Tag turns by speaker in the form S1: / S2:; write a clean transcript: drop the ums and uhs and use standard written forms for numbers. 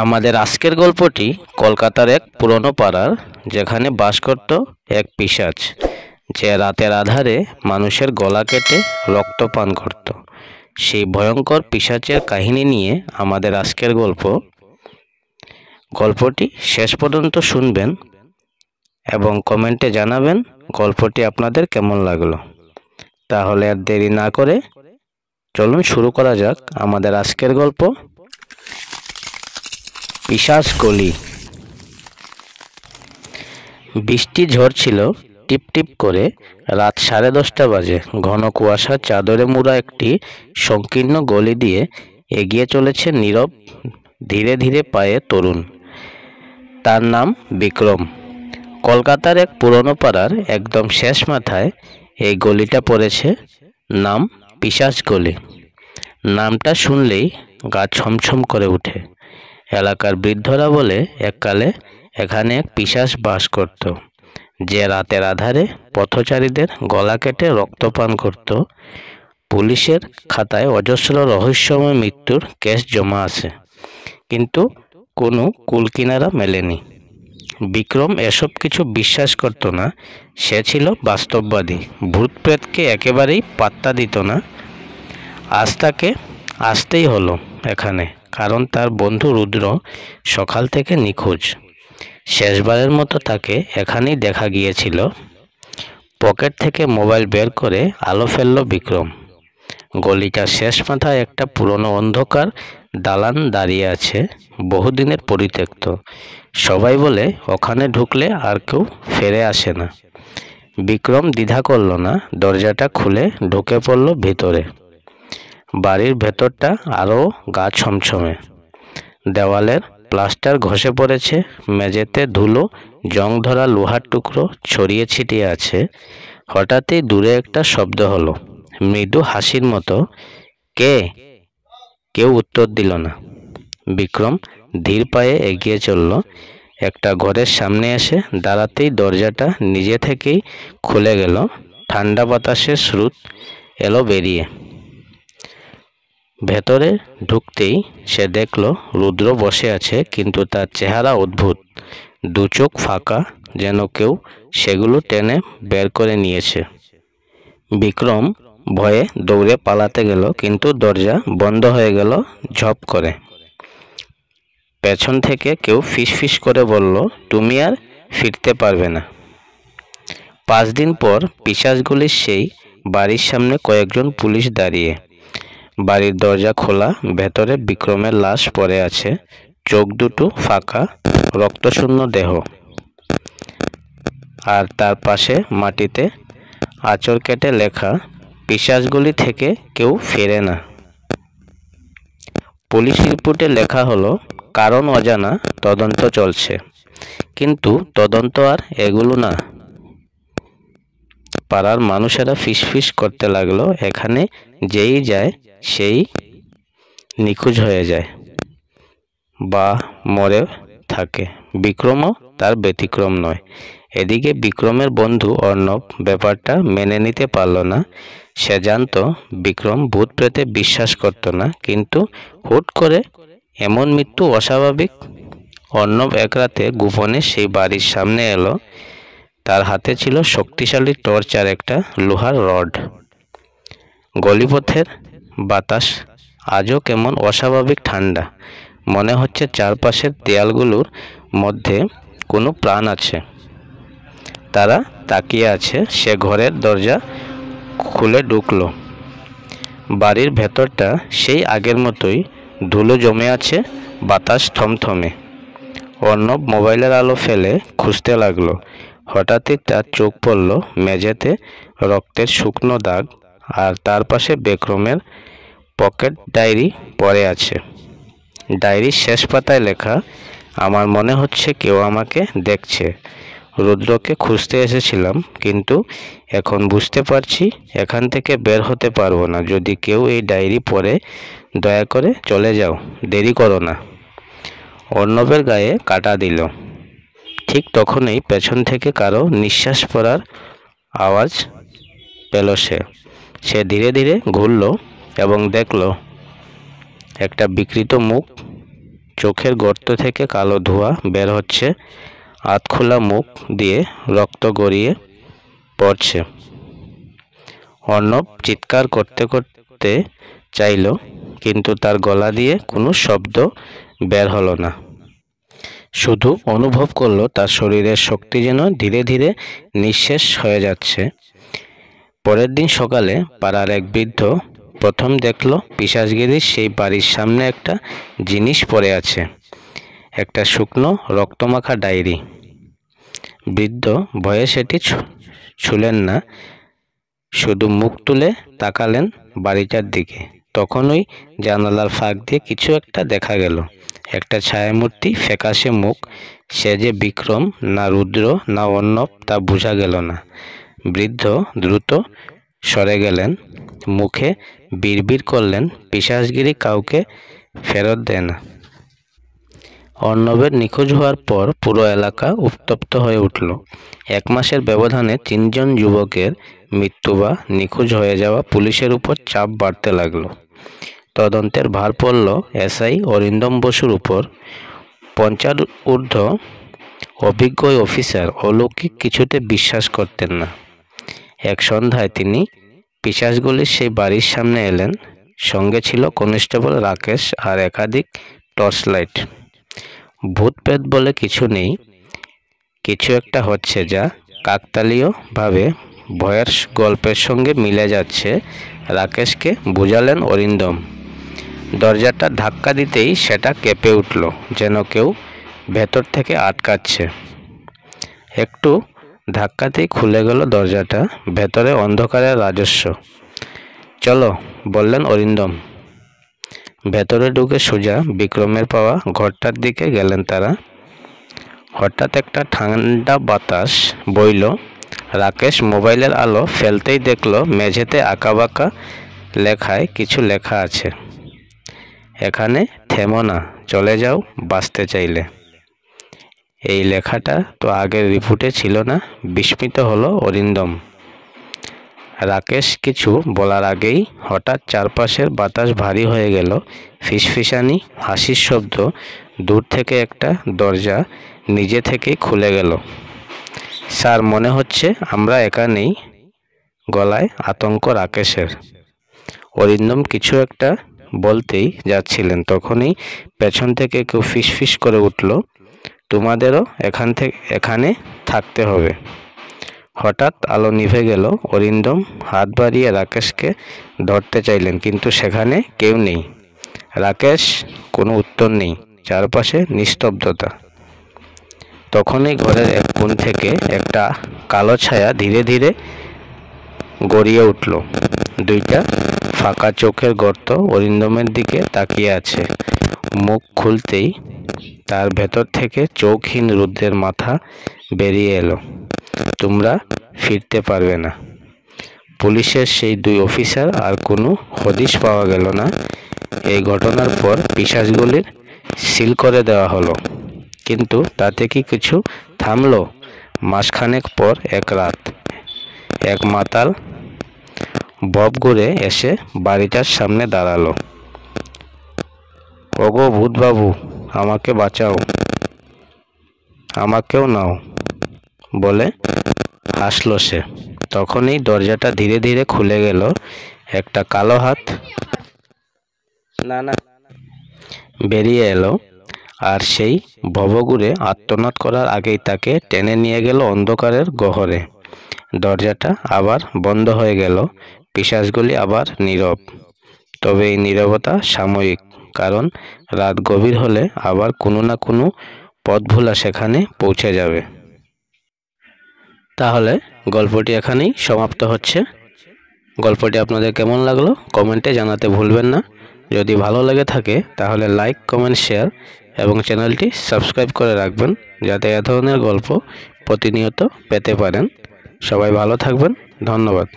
S1: আমাদের আজকের গল্পটি কলকাতার এক পুরনো পাড়ার, যেখানে বাস করত এক পিশাচ, যে রাতের আধারে মানুষের গলা কেটে রক্ত পান করত। সেই ভয়ঙ্কর পিশাচের কাহিনী নিয়ে আমাদের আজকের গল্পটি শেষ পর্যন্ত শুনবেন এবং কমেন্টে জানাবেন গল্পটি আপনাদের কেমন লাগলো। তাহলে আর দেরি না করে চলুন শুরু করা যাক আমাদের আজকের গল্প, পিশাচ গলি। বৃষ্টি ঝরছিল টিপ টিপ করে। রাত 10:30 বাজে। ঘন কুয়াশার চাদরে মুড়া একটি সংকীর্ণ গলি দিয়ে এগিয়ে চলেছে নীরব ধীরে ধীরে পায়ে তরুণ। তার নাম বিক্রম। কলকাতার এক পুরনো পাড়ার একদম শেষ মাথায় এই গলিটা পড়েছে। নাম পিশাচ গলি। নামটা শুনলেই গা ছমছম করে ওঠে। এলাকার বৃদ্ধরা বলে এককালে এখানে এক পিশাচ বাস করত, যে রাতের আধারে পথচারীদের গলা কেটে রক্তপান করত। পুলিশের খাতায় অজস্র রহস্যময় মৃত্যুর কেস জমা আছে, কিন্তু কোনো কুলকিনারা মেলেনি। বিক্রম এসব কিছু বিশ্বাস করত না। সে ছিল বাস্তববাদী। ভূত প্রেতকে একেবারেই পাত্তা দিত না। আজ তাকে আসতেই হলো এখানে, কারণ তার বন্ধু রুদ্র সকাল থেকে নিখোঁজ। শেষবারের মতো তাকে এখানেই দেখা গিয়েছিল। পকেট থেকে মোবাইল বের করে আলো ফেলল বিক্রম। গলিটার শেষ মাথায় একটা পুরনো অন্ধকার দালান দাঁড়িয়ে আছে, বহুদিনের পরিত্যক্ত। সবাই বলে ওখানে ঢুকলে আর কেউ ফিরে আসে না। বিক্রম দ্বিধা করল না, দরজাটা খুলে ঢুকে পড়ল ভিতরে। বাড়ির ভেতরটা আরও গা ছমছমে। দেওয়ালের প্লাস্টার ঘষে পড়েছে, মেঝেতে ধুলো, জং ধরা লোহার টুকরো ছড়িয়ে ছিটিয়ে আছে। হঠাৎই দূরে একটা শব্দ হলো, মৃদু হাসির মতো। কে? কেউ উত্তর দিল না। বিক্রম ধীর পায়ে এগিয়ে চলল। একটা ঘরের সামনে এসে দাঁড়াতেই দরজাটা নিজে থেকেই খুলে গেল। ঠান্ডা বাতাসের স্রোত এলো বেরিয়ে। ভেতরে ঢুকতেই সে দেখল রুদ্র বসে আছে, কিন্তু তার চেহারা অদ্ভুত। দু চোখ ফাঁকা, যেন কেউ সেগুলো টেনে বের করে নিয়েছে। বিক্রম ভয়ে দৌড়ে পালাতে গেল, কিন্তু দরজা বন্ধ হয়ে গেল ঝপ করে। পেছন থেকে কেউ ফিসফিস করে বলল, তুমি আর ফিরতে পারবে না। 5 দিন পর পিশাচগুলির সেই বাড়ির সামনে কয়েকজন পুলিশ দাঁড়িয়ে। বাড়ির দরজা খোলা, ভেতরে বিক্রমের লাশ পড়ে আছে, চোখ দুটো ফাঁকা, রক্তশূন্য দেহ। আর তার পাশে মাটিতে আঁচড় কেটে লেখা, পিশাচগুলি থেকে কেউ ফেরে না। পুলিশ রিপোর্টে লেখা হলো, কারণ অজানা, তদন্ত চলছে। কিন্তু তদন্ত আর এগুলো না। পাড়ার মানুষেরা ফিসফিস করতে লাগলো, এখানে যেই যায় সেই নিখোঁজ হয়ে যায় বা মরে থাকে। বিক্রমও তার ব্যতিক্রম নয়। এদিকে বিক্রমের বন্ধু অর্ণব ব্যাপারটা মেনে নিতে পারল না। সে জানত বিক্রম ভূত প্রেতে বিশ্বাস করত না, কিন্তু হুট করে এমন মৃত্যু অস্বাভাবিক। অর্ণব এক রাতে গোপনে সেই বাড়ির সামনে এলো। তার হাতে ছিল শক্তিশালী টর্চ আর একটা লোহার রড। গলিপথের বাতাস আজও কেমন অস্বাভাবিক ঠান্ডা। মনে হচ্ছে চারপাশের দেয়ালগুলোর মধ্যে কোনো প্রাণ আছে। তারা তাকিয়ে আছে। সে ঘরের দরজা খুলে ঢুকল। বাড়ির ভেতরটা সেই আগের মতোই, ধুলো জমে আছে, বাতাস থমথমে। অর্ণব মোবাইলের আলো ফেলে খুঁজতে লাগলো। হঠাৎই তার চোখ পড়ল মেঝেতে রক্তের শুকনো দাগ, আর তার পাশে বিক্রমের পকেট ডায়েরি পড়ে আছে। ডায়েরির শেষ পাতায় লেখা, আমার মনে হচ্ছে কেউ আমাকে দেখছে। রুদ্রকে খুঁজতে এসেছিলাম, কিন্তু এখন বুঝতে পারছি এখান থেকে বের হতে পারবো না। যদি কেউ এই ডায়েরি পড়ে, দয়া করে চলে যাও, দেরি করো না। অর্ণবের গায়ে কাঁটা দিল। ঠিক তখনই পেছন থেকে কারো নিঃশ্বাস পড়ার আওয়াজ পেল। সে ধীরে ধীরে ঘুরল এবং দেখল একটা বিকৃত মুখ চোখের গর্ত থেকে কালো ধোঁয়া বের হচ্ছে, আধখোলা মুখ দিয়ে রক্ত গড়িয়ে পড়ছে। অর্ণব চিৎকার করতে করতে চাইল, কিন্তু তার গলা দিয়ে কোনো শব্দ বের হলো না। শুধু অনুভব করলো তার শরীরের শক্তি যেন ধীরে ধীরে নিঃশেষ হয়ে যাচ্ছে। পরের দিন সকালে পাড়ার এক বৃদ্ধ প্রথম দেখল পিশাচগিরির সেই বাড়ির সামনে একটা জিনিস পড়ে আছে, একটা শুকনো রক্তমাখা ডায়েরি। বৃদ্ধ ভয়ে সেটি ছুলেন না, শুধু মুখ তুলে তাকালেন বাড়িটার দিকে। তখনই জানালার ফাঁক দিয়ে কিছু একটা দেখা গেল, একটা ছায়ামূর্তি, ফ্যাকাশে মুখ। সে যে বিক্রম না রুদ্র না অর্ণব তা বোঝা গেল না। বৃদ্ধ দ্রুত সরে গেলেন, মুখে বিড়বিড় করলেন, পিশাচগিরি কাউকে ফেরত দেয় না। অর্ণবের নিখোঁজ হওয়ার পর পুরো এলাকা উত্তপ্ত হয়ে উঠল। 1 মাসের ব্যবধানে 3 জন যুবকের মৃত্যু বা নিখোঁজ হয়ে যাওয়া পুলিশের উপর চাপ বাড়তে লাগলো। তদন্তের ভার পড়ল এসআই অরিন্দম বসুর উপর। 50 ঊর্ধ্ব অভিজ্ঞ অফিসার অলৌকিক কিছুতে বিশ্বাস করতেন না। এক সন্ধ্যায় তিনি পিশাচগলির সেই বাড়ির সামনে এলেন। সঙ্গে ছিল কনস্টেবল রাকেশ আর একাধিক টর্চ লাইট। ভূত প্রেত বলে কিছু নেই, কিছু একটা হচ্ছে যা কাকতালীয়ভাবে ভয়ের গল্পের সঙ্গে মিলে যাচ্ছে, রাকেশকে বোঝালেন অরিন্দম। দরজাটা ধাক্কা দিতেই সেটা কেঁপে উঠল, যেন কেউ ভেতর থেকে আটকাচ্ছে। একটু ধাক্কাতেই খুলে গেল দরজাটা, ভেতরে অন্ধকারের রাজস্ব। চলো, বললেন অরিন্দম। ভেতরে ঢুকে সোজা বিক্রমের পাওয়া ঘরটার দিকে গেলেন তারা। হঠাৎ একটা ঠান্ডা বাতাস বইল। রাকেশ মোবাইলের আলো ফেলতেই দেখল মেঝেতে আঁকাবাঁকা লেখায় কিছু লেখা আছে, এখানে থেমো না, চলে যাও বাঁচতে চাইলে। এই লেখাটা তো আগের রিপোর্টে ছিল না। বিস্মিত হলো অরিন্দম। রাকেশ কিছু বলার আগেই হঠাৎ চারপাশের বাতাস ভারী হয়ে গেল। ফিসফিসানি হাসির শব্দ। দূর থেকে একটা দরজা নিজে থেকেই খুলে গেল। স্যার, মনে হচ্ছে আমরা একা নেই। গলায় আতঙ্ক রাকেশের। অরিন্দম কিছু একটা বলতেই যাচ্ছিলেন, তখনই পেছন থেকে কেউ ফিসফিস করে উঠল, তোমাদেরও এখানে থাকতে হবে। হঠাৎ আলো নিভে গেল। অরিন্দম হাত বাড়িয়ে রাকেশকে ধরতে চাইলেন, কিন্তু সেখানে কেউ নেই। রাকেশ, কোনো উত্তর নেই, চারপাশে নিস্তব্ধতা। তখনই ঘরের এক কোণ থেকে একটা কালো ছায়া ধীরে ধীরে গড়িয়ে উঠল। 2টা ফাঁকা চোখের গর্ত অরিন্দমের দিকে তাকিয়ে আছে। মুখ খুলতেই তার ভেতর থেকে চোখহীন রুদ্রের মাথা বেরিয়ে এলো, তোমরা ফিরতে পারবে না। পুলিশের সেই 2 অফিসার আর কোনো হদিশ পাওয়া গেল না। এই ঘটনার পর পিশাচগলির সিল করে দেওয়া হলো, কিন্তু তাতে কি কিছু থামলো? মাসখানেক পর এক রাত এক মাতাল বব ঘুরে এসে বাড়িটার সামনে দাঁড়ালো। ওগো ভূতবাবু, আমাকে বাঁচাও, আমাকেও নাও বলে হাসল সে। তখনই দরজাটা ধীরে ধীরে খুলে গেল। একটা কালো হাত বেরিয়ে এলো, আর সেই ভবঘুরে আর্তনাদ করার আগেই তাকে টেনে নিয়ে গেল অন্ধকারের গহ্বরে। দরজাটা আবার বন্ধ হয়ে গেল। পিশাচগুলি আবার নীরব। তবে এই নীরবতা সাময়িক, কারণ রাত গভীর হলে আবার কোনো না কোনো পথভোলা সেখানে পৌঁছে যাবে। তাহলে গল্পটি এখানেই সমাপ্ত হচ্ছে। গল্পটি আপনাদের কেমন লাগলো কমেন্টে জানাতে ভুলবেন না। যদি ভালো লেগে থাকে তাহলে লাইক, কমেন্ট, শেয়ার এবং চ্যানেলটি সাবস্ক্রাইব করে রাখবেন, যাতে এ ধরনের গল্প প্রতিনিয়ত পেতে পারেন। সবাই ভালো থাকবেন। ধন্যবাদ।